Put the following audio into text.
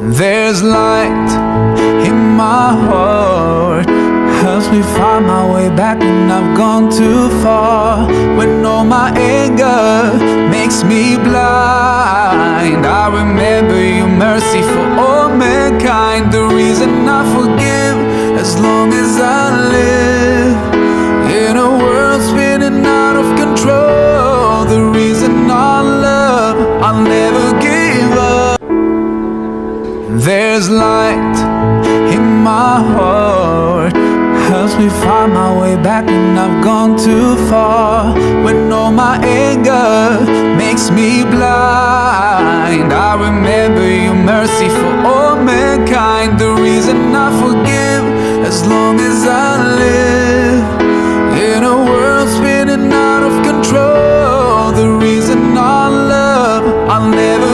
There's light in my heart, helps me find my way back when I've gone too far. When all my anger makes me blind, I remember your mercy for all mankind. The reason I forgive as long as I live in a world spinning out of control. The reason I love, I'll never give up. There's light in my heart, helps me find my way back when I've gone too far. When all my anger makes me blind, I remember your mercy for all mankind. The reason I forgive as long as I live in a world spinning out of control. The reason I love, I'll never